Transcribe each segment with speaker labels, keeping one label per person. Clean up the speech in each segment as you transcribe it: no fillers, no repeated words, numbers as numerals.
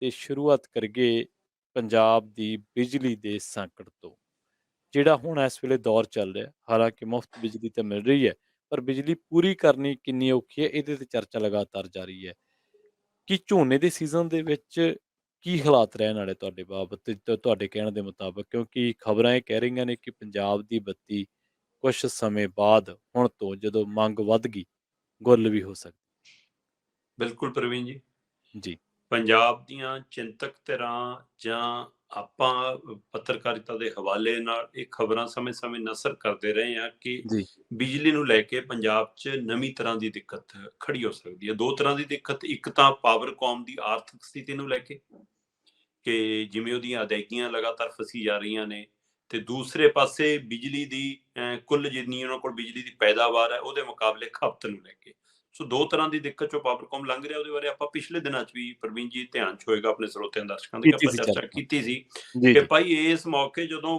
Speaker 1: ਤੇ ਸ਼ੁਰੂਆਤ ਕਰੀਏ ਪੰਜਾਬ ਦੀ ਬਿਜਲੀ ਦੇ ਸੰਕਟ ਤੋਂ, ਜਿਹੜਾ ਹੁਣ ਇਸ ਵੇਲੇ ਦੌਰ ਚੱਲ ਰਿਹਾ। ਹਾਲਾਂਕਿ ਮੁਫ਼ਤ ਬਿਜਲੀ ਤਾਂ ਮਿਲ ਰਹੀ ਹੈ, ਪਰ ਬਿਜਲੀ ਪੂਰੀ ਕਰਨੀ ਕਿੰਨੀ ਔਖੀ ਹੈ, ਇਹਦੇ ਤੇ ਚਰਚਾ ਲਗਾਤਾਰ ਜਾਰੀ ਹੈ। ਕਿ ਝੋਨੇ ਦੇ ਸੀਜ਼ਨ ਦੇ ਵਿੱਚ ਕੀ ਹਾਲਾਤ ਰਹਿਣ ਵਾਲੇ ਤੁਹਾਡੇ ਬਾਬਤ ਤੇ ਤੁਹਾਡੇ ਕਹਿਣ ਦੇ ਮੁਤਾਬਕ? ਕਿਉਂਕਿ ਖਬਰਾਂ ਇਹ ਕਹਿ ਰਹੀਆਂ ਨੇ ਕਿ ਪੰਜਾਬ ਦੀ ਬੱਤੀ ਕੁਝ ਸਮੇਂ ਬਾਅਦ ਹੁਣ ਤੋਂ ਜਦੋਂ ਮੰਗ ਵੱਧ ਗਈ, ਗੁੱਲ ਵੀ ਹੋ ਸਕਦੀ।
Speaker 2: ਬਿਲਕੁਲ ਪ੍ਰਵੀਨ ਜੀ,
Speaker 1: ਜੀ,
Speaker 2: ਪੰਜਾਬ ਦੀਆਂ ਚਿੰਤਕ ਧਿਰਾਂ ਜਾਂ ਆਪਾਂ ਪੱਤਰਕਾਰਿਤਾ ਦੇ ਹਵਾਲੇ ਨਾਲ ਇਹ ਖਬਰਾਂ ਸਮੇਂ-ਸਮੇਂ ਨਸ਼ਰ ਕਰਦੇ ਰਹੇ ਹਾਂ ਕਿ
Speaker 1: ਜੀ,
Speaker 2: ਬਿਜਲੀ ਨੂੰ ਲੈ ਕੇ ਪੰਜਾਬ 'ਚ ਨਵੀਂ ਤਰ੍ਹਾਂ ਦੀ ਦਿੱਕਤ ਖੜੀ ਹੋ ਸਕਦੀ ਹੈ। ਦੋ ਤਰ੍ਹਾਂ ਦੀ ਦਿੱਕਤ, ਇੱਕ ਤਾਂ ਪਾਵਰਕੌਮ ਦੀ ਆਰਥਿਕ ਸਥਿਤੀ ਨੂੰ ਲੈ ਕੇ ਕਿ ਜਿਵੇਂ ਉਹਦੀਆਂ ਅਦਾਇਗੀਆਂ ਲਗਾਤਾਰ ਫਸੀ ਜਾ ਰਹੀਆਂ ਨੇ, ਤੇ ਦੂਸਰੇ ਪਾਸੇ ਬਿਜਲੀ ਦੀ ਕੁੱਲ ਜਿੰਨੀ ਉਹਨਾਂ ਕੋਲ ਬਿਜਲੀ ਦੀ ਪੈਦਾਵਾਰ ਹੈ ਉਹਦੇ ਮੁਕਾਬਲੇ ਖਪਤ ਨੂੰ ਲੈ ਕੇ। ਸੋ ਦੋ ਤਰ੍ਹਾਂ ਦੀ ਦਿੱਕਤ ਚੋਂ ਪਾਵਰਕੌਮ ਲੰਘ ਰਿਹਾ। ਉਹਦੇ ਬਾਰੇ ਆਪਾਂ ਪਿਛਲੇ ਦਿਨਾਂ 'ਚ ਵੀ ਪ੍ਰਵੀਨ ਜੀ ਧਿਆਨ 'ਚ ਹੋਏਗਾ ਆਪਣੇ ਸਰੋਤਿਆਂ ਦਰਸ਼ਕਾਂ ਦੇ ਕਿ
Speaker 1: ਕੀਤੀ
Speaker 2: ਆਪਾਂ
Speaker 1: ਸੀ
Speaker 2: ਚਰਚਾ
Speaker 1: ਚਰਚਾ।
Speaker 2: ਕੀਤੀ ਸੀ
Speaker 1: ਜੀ,
Speaker 2: ਕਿ
Speaker 1: ਜੀ,
Speaker 2: ਭਾਈ ਇਸ ਮੌਕੇ ਜਦੋਂ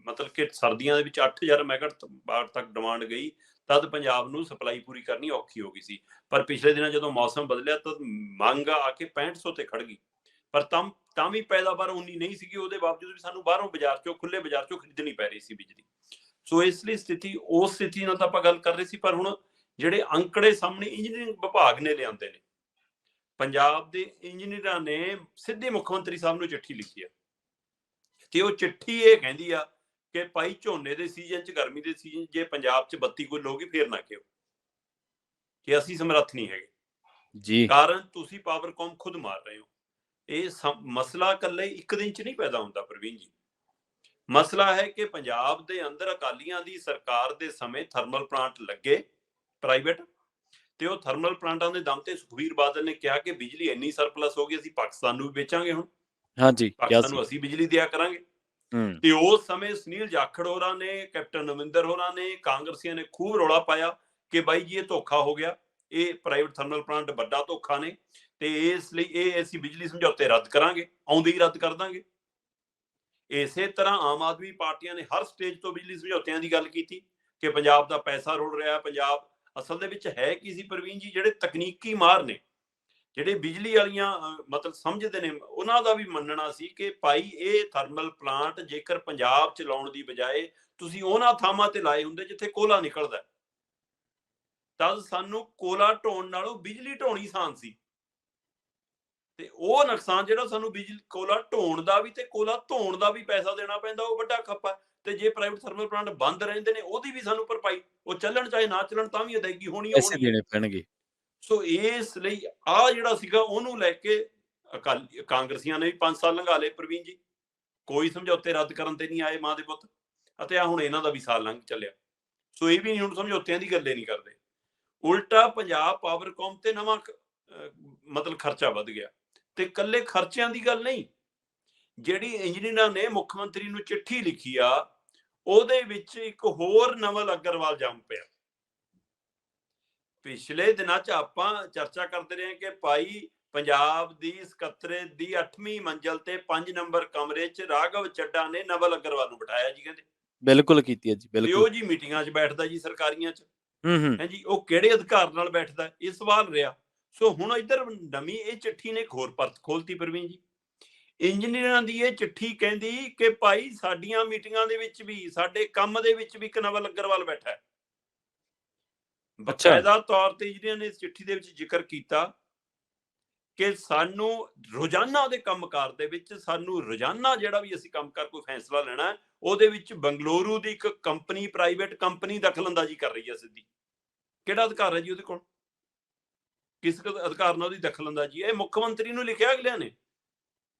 Speaker 2: ਮਤਲਬ ਕਿ ਸਰਦੀਆਂ ਦੇ ਵਿੱਚ 8000 ਮੈਗਾਵਾਟ ਤੱਕ ਡਿਮਾਂਡ ਗਈ, ਤਦ ਪੰਜਾਬ ਨੂੰ ਸਪਲਾਈ ਪੂਰੀ ਕਰਨੀ ਔਖੀ ਹੋ ਗਈ ਸੀ। ਪਰ ਪਿਛਲੇ ਦਿਨਾਂ ਜਦੋਂ ਮੌਸਮ ਬਦਲਿਆ ਤਾਂ ਮੰਗ ਆ ਕੇ 6500 ਤੇ ਖੜ ਗਈ। ਪਰ ਤਾਂ ਵੀ ਪੈਦਾਵਾਰ ਉਨੀ ਨਹੀਂ ਸੀਗੀ, ਉਹਦੇ ਬਾਵਜੂਦ ਵੀ ਸਾਨੂੰ ਬਾਹਰੋਂ ਬਾਜ਼ਾਰ ਚੋਂ, ਖੁੱਲੇ ਬਾਜ਼ਾਰ ਚੋਂ ਖਰੀਦਣੀ ਪੈ ਰਹੀ ਸੀ ਬਿਜਲੀ। ਸੋ ਇਸ ਲਈ ਉਸ ਸਥਿਤੀ ਨਾਲ ਤਾਂ ਆਪਾਂ ਗੱਲ ਕਰ ਰਹੇ ਸੀ। ਪਰ ਹੁਣ ਜਿਹੜੇ ਅੰਕੜੇ ਸਾਹਮਣੇ ਇੰਜੀਨੀਅਰਿੰਗ ਵਿਭਾਗ ਨੇ ਲਿਆਂਦੇ ਨੇ, ਪੰਜਾਬ ਦੇ ਇੰਜੀਨੀਅਰਾਂ ਨੇ ਸਿੱਧੇ ਮੁੱਖ ਮੰਤਰੀ ਸਾਹਿਬ ਨੂੰ ਚਿੱਠੀ ਲਿਖੀ ਆ, ਤੇ ਉਹ ਚਿੱਠੀ ਇਹ ਕਹਿੰਦੀ ਆ ਕਿ ਭਾਈ ਝੋਨੇ ਦੇ ਸੀਜ਼ਨ 'ਚ, ਗਰਮੀ ਦੇ ਸੀਜ਼ਨ 'ਚ ਜੇ ਪੰਜਾਬ 'ਚ ਬੱਤੀ ਗੁੱਲ ਹੋ ਗਈ ਫੇਰ ਨਾ ਕਿਉਂ, ਕਿ ਅਸੀਂ ਸਮਰੱਥ ਨਹੀਂ ਹੈਗੇ।
Speaker 1: ਜੀ,
Speaker 2: ਕਾਰਨ ਤੁਸੀਂ ਪਾਵਰਕੌਮ ਖੁਦ ਮਾਰ ਰਹੇ ਹੋ। ਇਹ ਮਸਲਾ ਇਕੱਲੇ ਇੱਕ ਦਿਨ 'ਚ ਨਹੀਂ ਪੈਦਾ ਹੁੰਦਾ ਪ੍ਰਵੀਨ ਜੀ। ਮਸਲਾ ਹੈ ਕਿ ਪੰਜਾਬ ਦੇ ਅੰਦਰ ਅਕਾਲੀਆਂ ਦੀ ਸਰਕਾਰ ਦੇ ਸਮੇਂ ਥਰਮਲ ਪਲਾਂਟ ਲੱਗੇ ਪ੍ਰਾਈਵੇਟ, ਤੇ ਉਹ ਥਰਮਲ ਪਲਾਂਟਾਂ ਦੇ ਦਮ ਤੇ ਸੁਖਬੀਰ ਬਾਦਲ ਨੇ ਕਿਹਾ ਕਿ ਬਿਜਲੀ ਇੰਨੀ ਸਰਪਲਸ ਹੋ ਗਈ, ਅਸੀਂ ਪਾਕਿਸਤਾਨ ਨੂੰ ਵੀ ਵੇਚਾਂਗੇ, ਹੁਣ
Speaker 1: ਹਾਂਜੀ, ਕਿਹਾ
Speaker 2: ਪਾਕਿਸਤਾਨ
Speaker 1: ਸੀ।
Speaker 2: ਨੂੰ ਅਸੀਂ ਬਿਜਲੀ ਦਿਆ ਕਰਾਂਗੇ।
Speaker 1: ਹੂੰ,
Speaker 2: ਤੇ ਉਸ ਸਮੇਂ ਸੁਨੀਲ ਜਾਖੜ ਹੋਰਾਂ ਨੇ, ਕੈਪਟਨ ਅਮਰਿੰਦਰ ਹੋਰਾਂ ਨੇ, ਕਾਂਗਰਸੀਆਂ ਨੇ ਖੂਬ ਰੌਲਾ ਪਾਇਆ ਕਿ ਬਾਈ ਜੀ ਇਹ ਧੋਖਾ ਹੋ ਗਿਆ, ਇਹ ਪ੍ਰਾਈਵੇਟ ਥਰਮਲ ਪਲਾਂਟ ਵੱਡਾ ਧੋਖਾ ਨੇ, ਤੇ ਇਸ ਲਈ ਇਹ ਅਸੀਂ ਬਿਜਲੀ ਸਮਝੌਤੇ ਰੱਦ ਕਰਾਂਗੇ, ਆਉਂਦੇ ਹੀ ਰੱਦ ਕਰ ਦਾਂਗੇ। ਇਸੇ ਤਰ੍ਹਾਂ ਆਮ ਆਦਮੀ ਪਾਰਟੀਆਂ ਨੇ ਹਰ ਸਟੇਜ ਤੋਂ ਬਿਜਲੀ ਸਮਝੌਤਿਆਂ ਦੀ ਗੱਲ ਕੀਤੀ ਕਿ ਪੰਜਾਬ ਦਾ ਪੈਸਾ ਰੁਲ ਰਿਹਾ। ਪੰਜਾਬ ਅਸਲ ਦੇ ਵਿੱਚ ਹੈ ਕੀ ਸੀ ਪ੍ਰਵੀਨ ਜੀ? ਜਿਹੜੇ ਤਕਨੀਕੀ ਮਾਹਰ ਨੇ, ਜਿਹੜੇ ਬਿਜਲੀ ਵਾਲੀਆਂ ਮਤਲਬ ਸਮਝਦੇ ਨੇ, ਉਹਨਾਂ ਦਾ ਵੀ ਮੰਨਣਾ ਸੀ ਕਿ ਭਾਈ ਇਹ ਥਰਮਲ ਪਲਾਂਟ ਜੇਕਰ ਪੰਜਾਬ 'ਚ ਲਾਉਣ ਦੀ ਬਜਾਏ ਤੁਸੀਂ ਉਹਨਾਂ ਥਾਵਾਂ ਤੇ ਲਾਏ ਹੁੰਦੇ ਜਿੱਥੇ ਕੋਲਾ ਨਿਕਲਦਾ, ਤਦ ਸਾਨੂੰ ਕੋਲਾ ਢੋਣ ਨਾਲੋਂ ਬਿਜਲੀ ਢੋਣੀ ਆਸਾਨ ਸੀ। ਤੇ ਉਹ ਨੁਕਸਾਨ ਜਿਹੜਾ ਸਾਨੂੰ ਬਿਜਲੀ ਕੋਲਾ ਢੋਣ ਦਾ ਵੀ ਤੇ ਕੋਲਾ ਧੋਣ ਦਾ ਵੀ ਪੈਸਾ ਦੇਣਾ ਪੈਂਦਾ, ਉਹ ਵੱਡਾ ਖੱਪਾ। ਤੇ ਜੇ ਪ੍ਰਾਈਵੇਟ ਥਰਮਲ ਪਲਾਂਟ ਬੰਦ ਰਹਿੰਦੇ ਨੇ, ਉਹਦੀ ਵੀ ਸਾਨੂੰ ਭਰਪਾਈ, ਉਹ ਚੱਲਣ ਚਾਹੇ ਨਾ ਚੱਲਣ ਤਾਂ ਵੀ ਅਦਾਇਗੀ ਹੋਣੀ
Speaker 1: ਪੈਸੇ
Speaker 2: ਹੋਣੀ ਹੈ।
Speaker 1: ਦੇਣੇ ਪੈਣਗੇ।
Speaker 2: ਸੋ ਇਸ ਲਈ ਆ ਜਿਹੜਾ ਸੀਗਾ ਉਹਨੂੰ ਲੈ ਕੇ ਕਾਂਗਰਸੀਆਂ ਨੇ ਵੀ 5 ਸਾਲ ਲੰਘਾ ਲਏ ਪ੍ਰਵੀਨ ਜੀ, ਕੋਈ ਸਮਝੌਤੇ ਰੱਦ ਕਰਨ ਤੇ ਨਹੀਂ ਆਏ ਮਾਂ ਦੇ ਪੁੱਤ। ਅਤੇ ਆ ਹੁਣ ਇਹਨਾਂ ਦਾ ਵੀ ਸਾਲ ਲੰਘ ਚੱਲਿਆ। ਸੋ ਇਹ ਵੀ ਨਹੀਂ, ਹੁਣ ਸਮਝੌਤਿਆਂ ਦੀ ਗੱਲੇ ਨਹੀਂ ਕਰਦੇ। ਉਲਟਾ ਪੰਜਾਬ ਪਾਵਰਕੌਮ ਤੇ ਨਵਾਂ ਮਤਲਬ ਖਰਚਾ ਵੱਧ ਗਿਆ। ਤੇ ਇਕੱਲੇ ਖਰਚਿਆਂ ਦੀ ਗੱਲ ਨਹੀਂ, ਜਿਹੜੀ ਇੰਜੀਨੀਅਰਾਂ ਨੇ ਮੁੱਖ ਮੰਤਰੀ ਨੂੰ ਚਿੱਠੀ ਲਿਖੀ ਆ, ਉਹਦੇ ਵਿੱਚ ਇੱਕ ਹੋਰ ਨਵਲ ਅਗਰਵਾਲ ਜੰਮ ਪਿਆ। ਪਿਛਲੇ ਦਿਨਾਂ 'ਚ ਆਪਾਂ ਚਰਚਾ ਕਰਦੇ ਰਹੇ ਕਿ ਭਾਈ ਪੰਜਾਬ ਦੀ ਸਕੱਤਰੇਤ ਦੀ 8ਵੀਂ ਮੰਜ਼ਲ ਤੇ 5 ਨੰਬਰ ਕਮਰੇ 'ਚ ਰਾਘਵ ਚੱਡਾ ਨੇ ਨਵਲ ਅਗਰਵਾਲ ਨੂੰ ਬਿਠਾਇਆ ਜੀ, ਕਹਿੰਦੇ।
Speaker 1: ਬਿਲਕੁਲ ਕੀਤੀ ਹੈ ਜੀ,
Speaker 2: ਤੇ
Speaker 1: ਬਿਲਕੁਲ।
Speaker 2: ਉਹ ਜੀ ਮੀਟਿੰਗਾਂ 'ਚ ਬੈਠਦਾ ਜੀ, ਸਰਕਾਰੀਆਂ 'ਚ,
Speaker 1: ਹੂੰ, ਹੂੰ,
Speaker 2: ਹੈ ਜੀ। ਉਹ ਕਿਹੜੇ ਅਧਿਕਾਰ ਨਾਲ ਬੈਠਦਾ, ਇਹ ਸਵਾਲ ਰਿਹਾ। ਸੋ ਹੁਣ ਇੱਧਰ ਨਵੀਂ ਇਹ ਚਿੱਠੀ ਨੇ ਇੱਕ ਹੋਰ ਪਰਤ ਖੋਲਤੀ ਪ੍ਰਵੀਨ ਜੀ। ਇੰਜੀਨੀਅਰਾਂ ਦੀ ਇਹ ਚਿੱਠੀ ਕਹਿੰਦੀ ਕਿ ਭਾਈ ਸਾਡੀਆਂ ਮੀਟਿੰਗਾਂ ਦੇ ਵਿੱਚ ਵੀ, ਸਾਡੇ ਕੰਮ ਦੇ ਵਿੱਚ ਵੀ ਇੱਕ ਨਵਲ ਅਗਰਵਾਲ ਬੈਠਾ ਹੈ।
Speaker 1: ਅੱਛਾ,
Speaker 2: ਬਕਾਇਦਾ ਤੌਰ ਤੇ ਇੰਜੀਨੀਅਰ ਨੇ ਇਸ ਚਿੱਠੀ ਦੇ ਵਿੱਚ ਜ਼ਿਕਰ ਕੀਤਾ ਕਿ ਸਾਨੂੰ ਰੋਜ਼ਾਨਾ ਦੇ ਕੰਮਕਾਰ ਦੇ ਵਿੱਚ, ਸਾਨੂੰ ਰੋਜ਼ਾਨਾ ਜਿਹੜਾ ਵੀ ਅਸੀਂ ਕੰਮਕਾਰ ਕੋਈ ਫੈਸਲਾ ਲੈਣਾ, ਉਹਦੇ ਵਿੱਚ ਬੰਗਲੁਰੂ ਦੀ ਇੱਕ ਕੰਪਨੀ, ਪ੍ਰਾਈਵੇਟ ਕੰਪਨੀ ਦਖਲਅੰਦਾਜ਼ੀ ਕਰ ਰਹੀ ਹੈ ਸਿੱਧੀ। ਕਿਹੜਾ ਅਧਿਕਾਰ ਹੈ ਜੀ ਉਹਦੇ ਕੋਲ? ਕਿਸ ਅਧਿਕਾਰ ਨਾਲ ਉਹਦੀ ਦਖਲਅੰਦਾਜ਼ੀ ਹੈ? ਇਹ ਮੁੱਖ ਮੰਤਰੀ ਨੂੰ ਲਿਖਿਆ ਅਗਲਿਆਂ ਨੇ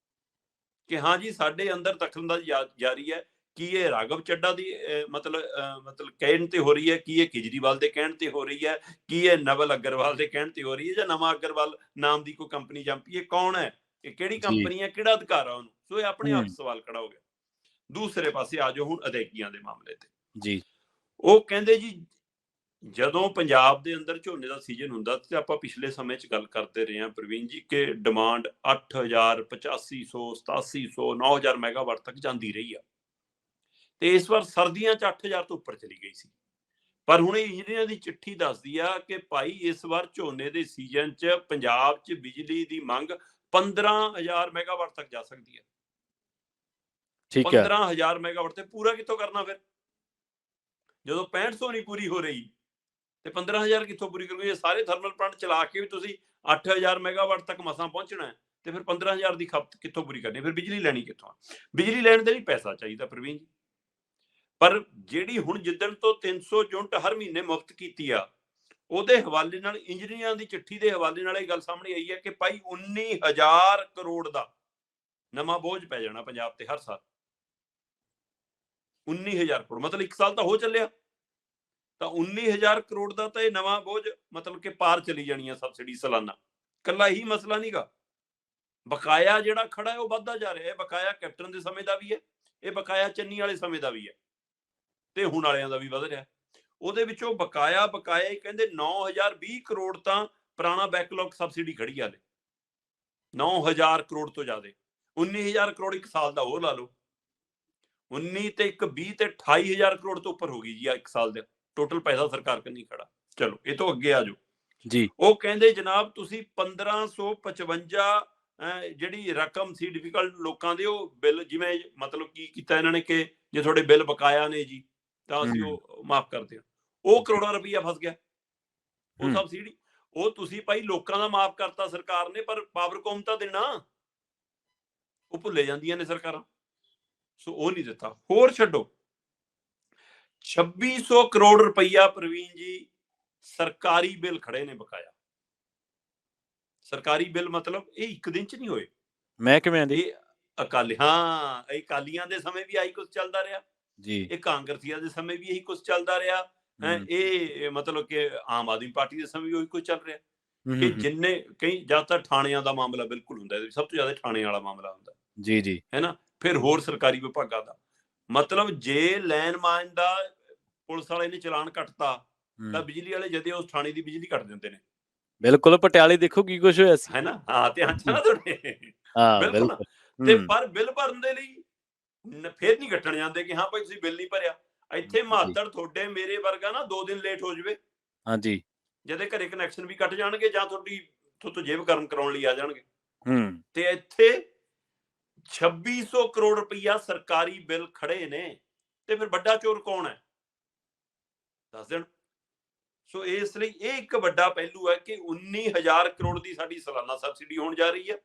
Speaker 2: ਕਿ ਹਾਂ ਜੀ ਸਾਡੇ ਅੰਦਰ ਦਖਲਅੰਦਾਜ਼ੀ ਜਾਰੀ ਹੈ। ਕੀ ਇਹ ਰਾਘਵ ਚੱਡਾ ਦੀ ਮਤਲਬ ਕਹਿਣ ਤੇ ਹੋ ਰਹੀ ਹੈ? ਕੀ ਇਹ ਕੇਜਰੀਵਾਲ ਦੇ ਕਹਿਣ ਤੇ ਹੋ ਰਹੀ ਹੈ? ਕੀ ਇਹ ਨਵਲ ਅਗਰਵਾਲ ਦੇ ਕਹਿਣ ਤੇ ਹੋ ਰਹੀ ਹੈ? ਜਾਂ ਨਵਾਂ ਅਗਰਵਾਲ ਨਾਮ ਦੀ ਕੋਈ ਕੰਪਨੀ ਜੰਪੀ? ਇਹ ਕੌਣ ਹੈ? ਇਹ ਕਿਹੜੀ
Speaker 1: ਜੀ,
Speaker 2: ਕੰਪਨੀ ਹੈ? ਕਿਹੜਾ ਅਧਿਕਾਰ ਆ ਉਹਨੂੰ? ਸੋ ਇਹ ਆਪਣੇ
Speaker 1: ਹੂੰ,
Speaker 2: ਆਪ ਸਵਾਲ ਖੜਾ ਹੋ ਗਿਆ। ਦੂਸਰੇ ਪਾਸੇ ਆ ਜਾਓ ਹੁਣ ਅਦਾਇਗੀਆਂ ਦੇ ਮਾਮਲੇ ਤੇ।
Speaker 1: ਜੀ,
Speaker 2: ਉਹ ਕਹਿੰਦੇ ਜੀ ਜਦੋਂ ਪੰਜਾਬ ਦੇ ਅੰਦਰ ਝੋਨੇ ਦਾ ਸੀਜ਼ਨ ਹੁੰਦਾ, ਤੇ ਆਪਾਂ ਪਿਛਲੇ ਸਮੇਂ 'ਚ ਗੱਲ ਕਰਦੇ ਰਹੇ ਹਾਂ ਪ੍ਰਵੀਨ ਜੀ ਕਿ ਡਿਮਾਂਡ 8000, 8500, 8700, 9000 ਮੈਗਾਵਾਟ ਤੱਕ ਜਾਂਦੀ ਰਹੀ ਆ। ਤੇ ਇਸ ਵਾਰ ਸਰਦੀਆਂ 'ਚ 8000 ਤੋਂ ਉੱਪਰ ਚਲੀ ਗਈ ਸੀ। ਪਰ ਹੁਣ ਇੰਜੀਨੀਅਰਾਂ ਦੀ ਚਿੱਠੀ ਦੱਸਦੀ ਆ ਕਿ ਭਾਈ ਇਸ ਵਾਰ ਝੋਨੇ ਦੇ ਸੀਜ਼ਨ 'ਚ ਪੰਜਾਬ 'ਚ ਬਿਜਲੀ ਦੀ ਮੰਗ 15,000 ਮੈਗਾਵਾਟ ਤੱਕ ਜਾ ਸਕਦੀ ਹੈ।
Speaker 1: ਠੀਕ ਹੈ।
Speaker 2: 15,000 ਮੈਗਾਵਾਟ ਤੇ ਪੂਰਾ ਕਿੱਥੋਂ ਕਰਨਾ ਫਿਰ? ਜਦੋਂ 6500 ਨਹੀਂ ਪੂਰੀ ਹੋ ਰਹੀ ਤੇ 15,000 ਕਿੱਥੋਂ ਪੂਰੀ ਕਰੋਗੇ? ਜੇ ਸਾਰੇ ਥਰਮਲ ਪਲਾਂਟ ਚਲਾ ਕੇ ਵੀ ਤੁਸੀਂ 8,000 ਮੈਗਾਵਾਟ ਤੱਕ ਮਸਾਂ ਪਹੁੰਚਣਾ ਹੈ ਤੇ ਫਿਰ 15,000 ਦੀ ਖਪਤ ਕਿੱਥੋਂ ਪੂਰੀ ਕਰਨੀ? ਫਿਰ ਬਿਜਲੀ ਲੈਣੀ ਕਿੱਥੋਂ? ਬਿਜਲੀ ਲੈਣ ਦੇ ਲਈ ਪੈਸਾ ਚਾਹੀਦਾ ਪ੍ਰਵੀਨ ਜੀ। ਪਰ ਜਿਹੜੀ ਹੁਣ ਜਿੱਦਣ ਤੋਂ 300 ਯੂਨਿਟ ਹਰ ਮਹੀਨੇ ਮੁਫਤ ਕੀਤੀ ਆ, ਉਹਦੇ ਹਵਾਲੇ ਨਾਲ ਇੰਜੀਨੀਅਰਾਂ ਦੀ ਚਿੱਠੀ ਦੇ ਹਵਾਲੇ ਨਾਲ ਇਹ ਗੱਲ ਸਾਹਮਣੇ ਆਈ ਹੈ ਕਿ ਭਾਈ 19,000 ਕਰੋੜ ਦਾ ਨਵਾਂ ਬੋਝ ਪੈ ਜਾਣਾ ਪੰਜਾਬ ਤੇ ਹਰ ਸਾਲ। 19,000 ਕਰੋੜ ਮਤਲਬ 1 ਸਾਲ ਤਾਂ ਹੋ ਚੱਲਿਆ, ਤਾਂ 19,000 ਕਰੋੜ ਦਾ ਤਾਂ ਇਹ ਨਵਾਂ ਬੋਝ ਮਤਲਬ ਕਿ ਪਾਰ ਚਲੀ ਜਾਣੀ ਆ ਸਬਸਿਡੀ ਸਾਲਾਨਾ। ਕੱਲਾ ਹੀ ਮਸਲਾ ਨਹੀਂਗਾ, ਬਕਾਇਆ ਜਿਹੜਾ ਖੜਾ ਹੈ ਉਹ ਵੱਧਦਾ ਜਾ ਰਿਹਾ ਹੈ। ਬਕਾਇਆ ਕੈਪਟਨ ਦੇ ਸਮੇਂ ਦਾ ਵੀ ਹੈ, ਇਹ ਬਕਾਇਆ ਚੰਨੀ ਵਾਲੇ ਸਮੇਂ ਦਾ ਵੀ ਹੈ ਤੇ ਹੁਣ ਵਾਲਿਆਂ ਦਾ ਵੀ ਵੱਧ ਰਿਹਾ। ਉਹਦੇ ਵਿੱਚੋਂ ਬਕਾਇਆ ਹੀ ਕਹਿੰਦੇ 9,020 ਕਰੋੜ ਤਾਂ ਪੁਰਾਣਾ ਬੈਕਲੌਗ ਸਬਸਿਡੀ ਖੜੀ ਆ। 9,000 ਕਰੋੜ ਤੋਂ ਜ਼ਿਆਦਾ। 19,000 ਕਰੋੜ 1 ਸਾਲ ਦਾ ਹੋਰ ਲਾ ਲਓ। 19 ਤੇ 1 20 ਤੇ 28,000 ਕਰੋੜ ਤੋਂ ਉੱਪਰ ਹੋ ਗਈ ਜੀ ਆ 1 ਸਾਲ ਦਾ ਟੋਟਲ ਪੈਸਾ ਸਰਕਾਰ ਕੰਨੀ ਖੜਾ। ਚਲੋ ਇਹ ਤੋਂ ਅੱਗੇ ਆ ਜਾਓ
Speaker 1: ਜੀ।
Speaker 2: ਉਹ ਕਹਿੰਦੇ ਜਨਾਬ ਤੁਸੀਂ 1555 ਜਿਹੜੀ ਰਕਮ ਸੀ ਡਿਫਿਕਲਟ ਲੋਕਾਂ ਦੇ, ਉਹ ਬਿੱਲ ਜਿਵੇਂ ਮਤਲਬ ਕੀ ਕੀਤਾ ਇਹਨਾਂ ਨੇ ਕਿ ਜੇ ਤੁਹਾਡੇ ਬਿੱਲ ਬਕਾਇਆ ਨੇ ਜੀ ਤਾਂ ਅਸੀਂ ਉਹ ਮਾਫ ਕਰਦੇ ਹਾਂ। ਉਹ ਕਰੋੜਾਂ ਰੁਪਈਆ ਫਸ ਗਿਆ ਉਹ ਸਬਸਿਡੀ। ਉਹ ਤੁਸੀਂ ਭਾਈ ਲੋਕਾਂ ਦਾ ਮਾਫ ਕਰਤਾ ਸਰਕਾਰ ਨੇ, ਪਰ ਪਾਵਰਕੌਮ ਤਾਂ ਦੇਣਾ ਉਹ ਭੁੱਲੇ ਜਾਂਦੀਆਂ ਨੇ ਸਰਕਾਰਾਂ, ਸੋ ਉਹ ਨਹੀਂ ਦਿੱਤਾ। ਹੋਰ ਛੱਡੋ 2600 ਕਰੋੜ ਰੁਪਈਆ ਪ੍ਰਵੀਨ ਜੀ ਸਰਕਾਰੀ ਬਿੱਲ ਖੜੇ ਨੇ ਬਕਾਇਆ। ਸਰਕਾਰੀ ਬਿੱਲ ਮਤਲਬ ਇਹ ਇੱਕ ਦਿਨ ਚ ਨਹੀਂ ਹੋਏ।
Speaker 1: ਮਹਿਕਮਿਆਂ ਦੇ
Speaker 2: ਇਹ ਅਕਾਲੀਆਂ ਦੇ ਸਮੇਂ ਵੀ ਆਹੀ ਕੁਝ ਚੱਲਦਾ ਰਿਹਾ
Speaker 1: ਜੀ,
Speaker 2: ਇਹ ਕਾਂਗਰਸੀਆਂ ਦੇ ਸਮੇਂ ਵੀ ਇਹੀ ਕੁਝ ਚੱਲਦਾ ਰਿਹਾ ਹੈ। ਇਹ ਮਤਲਬ ਕਿ ਆਮ ਆਦਮੀ ਪਾਰਟੀ ਦੇ ਸਮੇਂ ਵੀ ਉਹੀ ਕੁਝ ਚੱਲ ਰਿਹਾ ਕਿ ਜਿੰਨੇ ਕਈ ਜ਼ਿਆਦਾਤਰ ਥਾਣਿਆਂ ਦਾ ਮਾਮਲਾ ਬਿਲਕੁਲ ਹੁੰਦਾ, ਸਭ ਤੋਂ ਜ਼ਿਆਦਾ ਥਾਣੇ ਵਾਲਾ ਮਾਮਲਾ ਹੁੰਦਾ
Speaker 1: ਜੀ ਜੀ,
Speaker 2: ਹੈ ਨਾ। ਫਿਰ ਹੋਰ ਸਰਕਾਰੀ ਵਿਭਾਗਾਂ ਦਾ ਮਤਲਬ ਜੇ ਲੈਂਡਮਾਈਨ ਦਾ ਪੁਲਿਸ ਵਾਲੇ ਨੇ ਚਲਾਨ ਕੱਟਤਾ ਤਾਂ ਬਿਜਲੀ ਵਾਲੇ ਜਦੇ ਉਸ ਥਾਣੇ ਦੀ ਬਿਜਲੀ ਕੱਟ ਦਿੰਦੇ ਨੇ।
Speaker 1: ਬਿਲਕੁਲ ਪਟਿਆਲੇ ਦੇਖੋ ਕੀ ਕੁਝ ਹੋਇਆ ਸੀ,
Speaker 2: ਹੈ ਨਾ। ਹਾਂ ਧਿਆਨ ਚ ਨਾ ਤੁਹਾਡੇ।
Speaker 1: ਹਾਂ
Speaker 2: ਬਿਲਕੁਲ।
Speaker 1: ਬਿਲਕੁਲ।
Speaker 2: ਤੇ ਪਰ ਬਿੱਲ ਭਰਨ ਦੇ ਲਈ ਫੇਰ ਨਹੀਂ ਕੱਟਣ ਜਾਂਦੇ ਕਿ ਹਾਂ ਭਾਈ ਤੁਸੀਂ ਬਿੱਲ ਨਹੀਂ ਭਰਿਆ। ਇੱਥੇ ਮਾਤੜ ਤੁਹਾਡੇ ਮੇਰੇ ਵਰਗਾ ਨਾ 2 ਦਿਨ ਲੇਟ ਹੋ ਜਾਵੇ,
Speaker 1: ਹਾਂਜੀ,
Speaker 2: ਜਦੇ ਘਰੇ ਕਨੈਕਸ਼ਨ ਵੀ ਕੱਟ ਜਾਣਗੇ ਜਾਂ ਤੁਹਾਡੀ ਜੇਬ ਗਰਮ ਕਰਾਉਣ ਲਈ ਆ ਜਾਣਗੇ। ਤੇ ਇੱਥੇ 2600 ਕਰੋੜ ਰੁਪਈਆ ਸਰਕਾਰੀ ਬਿੱਲ ਖੜੇ ਨੇ ਤੇ ਫਿਰ ਵੱਡਾ ਚੋਰ ਕੌਣ ਹੈ ਦੱਸ ਦੇਣ। ਸੋ ਇਸ ਲਈ ਇਹ ਇੱਕ ਵੱਡਾ ਪਹਿਲੂ ਹੈ ਕਿ 19,000 ਕਰੋੜ ਦੀ ਸਾਡੀ ਸਾਲਾਨਾ ਸਬਸਿਡੀ ਹੋਣ ਜਾ ਰਹੀ ਹੈ।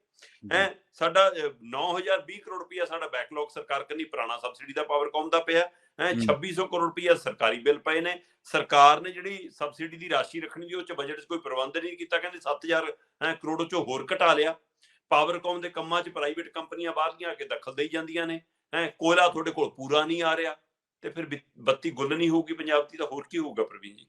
Speaker 2: ਸਾਡਾ 9,020 ਕਰੋੜ ਰੁਪਈਆ ਸਾਡਾ ਬੈਕਲੌਗ ਸਰਕਾਰ ਕੰਨੀ ਪੁਰਾਣਾ ਸਬਸਿਡੀ ਦਾ ਪਾਵਰਕੌਮ ਦਾ ਪਿਆ ਹੈ। 2600 ਕਰੋੜ ਰੁਪਈਆ ਸਰਕਾਰੀ ਬਿੱਲ ਪਏ ਨੇ। ਸਰਕਾਰ ਨੇ ਜਿਹੜੀ ਸਬਸਿਡੀ ਦੀ ਰਾਸ਼ੀ ਰੱਖਣੀ ਸੀ ਉਹ ਚ ਬਜਟ 'ਚ ਕੋਈ ਪ੍ਰਬੰਧ ਨਹੀਂ ਕੀਤਾ, ਕਹਿੰਦੇ 7,000 ਕਰੋੜ ਚੋਂ ਹੋਰ ਘਟਾ ਲਿਆ। ਪਾਵਰਕੌਮ ਦੇ ਕੰਮਾਂ 'ਚ ਪ੍ਰਾਈਵੇਟ ਕੰਪਨੀਆਂ ਬਾਹਰਲੀਆਂ ਆ ਕੇ ਦਖਲ ਦੇਈ ਜਾਂਦੀਆਂ ਨੇ। ਕੋਇਲਾ ਤੁਹਾਡੇ ਕੋਲ ਪੂਰਾ ਨਹੀਂ ਆ ਰਿਹਾ ਤੇ ਫਿਰ ਬੱਤੀ ਗੁੱਲ ਨਹੀਂ ਹੋਊਗੀ ਪੰਜਾਬ ਦੀ ਤਾਂ ਹੋਰ ਕੀ ਹੋਊਗਾ ਪ੍ਰਵੀਨ ਜੀ।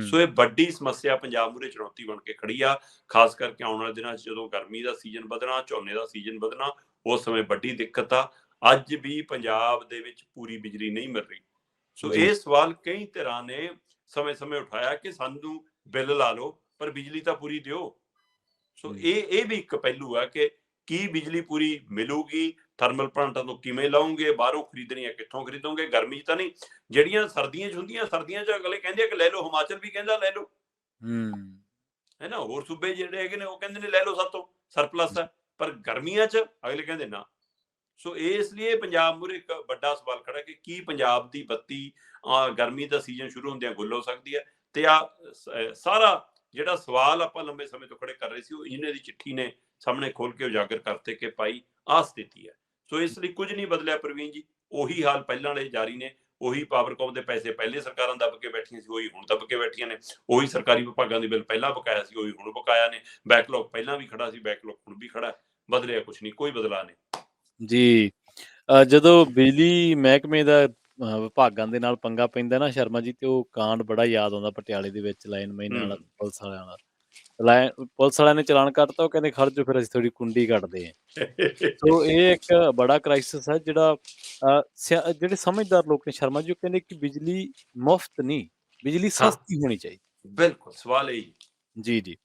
Speaker 2: ਸੋ ਇਹ ਵੱਡੀ ਸਮੱਸਿਆ ਪੰਜਾਬ ਮੂਹਰੇ ਚੁਣੌਤੀ ਬਣ ਕੇ ਖੜੀ ਆ, ਖਾਸ ਕਰਕੇ ਆਉਣ ਵਾਲੇ ਦਿਨਾਂ 'ਚ ਜਦੋਂ ਗਰਮੀ ਦਾ ਸੀਜ਼ਨ ਵਧਣਾ, ਝੋਨੇ ਦਾ ਸੀਜ਼ਨ ਵਧਣਾ, ਉਸ ਸਮੇਂ ਵੱਡੀ ਦਿੱਕਤ ਆ। ਅੱਜ ਵੀ ਪੰਜਾਬ ਦੇ ਵਿੱਚ ਪੂਰੀ ਬਿਜਲੀ ਨਹੀਂ ਮਿਲ ਰਹੀ। ਸੋ ਇਹ ਸਵਾਲ ਕਈ ਧਿਰਾਂ ਨੇ ਸਮੇਂ-ਸਮੇਂ ਉਠਾਇਆ ਕਿ ਸਾਨੂੰ ਬਿੱਲ ਲਾ ਲਓ ਪਰ ਬਿਜਲੀ ਤਾਂ ਪੂਰੀ ਦਿਓ। ਸੋ ਇਹ ਵੀ ਇੱਕ ਪਹਿਲੂ ਆ ਕਿ ਕੀ ਬਿਜਲੀ ਪੂਰੀ ਮਿਲੂਗੀ, ਥਰਮਲ ਪਲਾਂਟਾਂ ਤੋਂ ਕਿਵੇਂ ਲਾਉਂਗੇ, ਬਾਹਰੋਂ ਖਰੀਦਣੀ ਹੈ ਕਿੱਥੋਂ ਖਰੀਦੋਗੇ। ਗਰਮੀ 'ਚ ਤਾਂ ਨਹੀਂ, ਜਿਹੜੀਆਂ ਸਰਦੀਆਂ 'ਚ ਹੁੰਦੀਆਂ ਸਰਦੀਆਂ 'ਚ ਅਗਲੇ ਕਹਿੰਦੇ ਆ ਕਿ ਲੈ ਲਓ, ਹਿਮਾਚਲ ਵੀ ਕਹਿੰਦਾ ਲੈ ਲਓ, ਹੈ ਨਾ। ਹੋਰ ਸੂਬੇ ਜਿਹੜੇ ਹੈਗੇ ਨੇ ਉਹ ਕਹਿੰਦੇ ਨੇ ਲੈ ਲਓ ਸਾਤੋਂ ਸਰਪਲਸ ਹੈ, ਪਰ ਗਰਮੀਆਂ 'ਚ ਅਗਲੇ ਕਹਿੰਦੇ ਨਾ। ਸੋ ਇਸ ਲਈ ਪੰਜਾਬ ਮੂਹਰੇ ਇੱਕ ਵੱਡਾ ਸਵਾਲ ਖੜਾ ਕਿ ਕੀ ਪੰਜਾਬ ਦੀ ਬੱਤੀ ਗਰਮੀ ਦਾ ਸੀਜ਼ਨ ਸ਼ੁਰੂ ਹੁੰਦਿਆਂ ਗੁੱਲ ਹੋ ਸਕਦੀ ਹੈ। ਤੇ ਆ ਸਾਰਾ ਜਿਹੜਾ ਸਵਾਲ ਆਪਾਂ ਲੰਬੇ ਸਮੇਂ ਤੋਂ ਖੜੇ ਕਰ ਰਹੇ ਸੀ ਉਹ ਇਹਨਾਂ ਦੀ ਚਿੱਠੀ ਨੇ ਸਾਹਮਣੇ ਖੋਲ ਕੇ ਉਜਾਗਰ ਕਰਤੇ ਕਿ ਭਾਈ ਆਹ ਸਥਿਤੀ ਹੈ। ਸੋ ਇਸ ਲਈ ਕੁਝ ਨਹੀਂ ਬਦਲਿਆ ਪ੍ਰਵੀਨ ਜੀ, ਉਹੀ ਹਾਲ ਪਹਿਲਾਂ ਵਾਲੇ ਜਾਰੀ ਨੇ। ਉਹੀ ਪਾਵਰਕੌਮ ਦੇ ਪੈਸੇ ਪਹਿਲੇ ਸਰਕਾਰਾਂ ਦੱਬ ਕੇ ਬੈਠੀਆਂ ਸੀ, ਉਹੀ ਹੁਣ ਦੱਬ ਕੇ ਬੈਠੀਆਂ ਨੇ। ਉਹੀ ਸਰਕਾਰੀ ਵਿਭਾਗਾਂ ਦੇ ਬਿੱਲ ਪਹਿਲਾਂ ਬਕਾਇਆ ਸੀ, ਉਹੀ ਹੁਣ ਬਕਾਇਆ ਨੇ। ਬੈਕਲੌਗ ਪਹਿਲਾਂ ਵੀ ਖੜਾ ਸੀ, ਬੈਕਲੌਗ ਹੁਣ ਵੀ ਖੜਾ। ਬਦਲਿਆ ਕੁਛ ਨਹੀਂ, ਕੋਈ ਬਦਲਾਅ ਨਹੀਂ
Speaker 1: ਜੀ। ਜਦੋਂ ਬਿਜਲੀ ਮਹਿਕਮੇ ਦਾ ਵਿਭਾਗਾਂ ਦੇ ਨਾਲ ਪੰਗਾ ਪੈਂਦਾ ਨਾ ਸ਼ਰਮਾ ਜੀ, ਤੇ ਉਹ ਕਾਂਡ ਬੜਾ ਯਾਦ ਆਉਂਦਾ ਪਟਿਆਲੇ ਦੇ ਵਿੱਚ ਲਾਈਨਮੈਨਾਂ ਵਾਲਾ, ਪੁਲਿਸ ਵਾਲਿਆਂ ਦਾ। ਪੁਲਿਸ ਵਾਲਿਆਂ ਨੇ ਚਲਾਨ ਕੱਟਤਾ, ਉਹ ਕਹਿੰਦੇ ਖੜ ਜਾਓ ਫਿਰ ਅਸੀਂ ਤੁਹਾਡੀ ਕੁੰਡੀ ਕੱਟਦੇ ਹਾਂ। ਸੋ ਇਹ ਇੱਕ ਬੜਾ ਕ੍ਰਾਈਸਿਸ ਹੈ ਜਿਹੜਾ ਜਿਹੜੇ ਸਮਝਦਾਰ ਲੋਕ ਨੇ ਸ਼ਰਮਾ ਜੀ, ਉਹ ਕਹਿੰਦੇ ਕਿ ਬਿਜਲੀ ਮੁਫ਼ਤ ਨਹੀਂ, ਬਿਜਲੀ ਸਸਤੀ ਹੋਣੀ ਚਾਹੀਦੀ।
Speaker 2: ਬਿਲਕੁਲ ਸਵਾਲ ਇਹੀ।
Speaker 1: ਜੀ ਜੀ।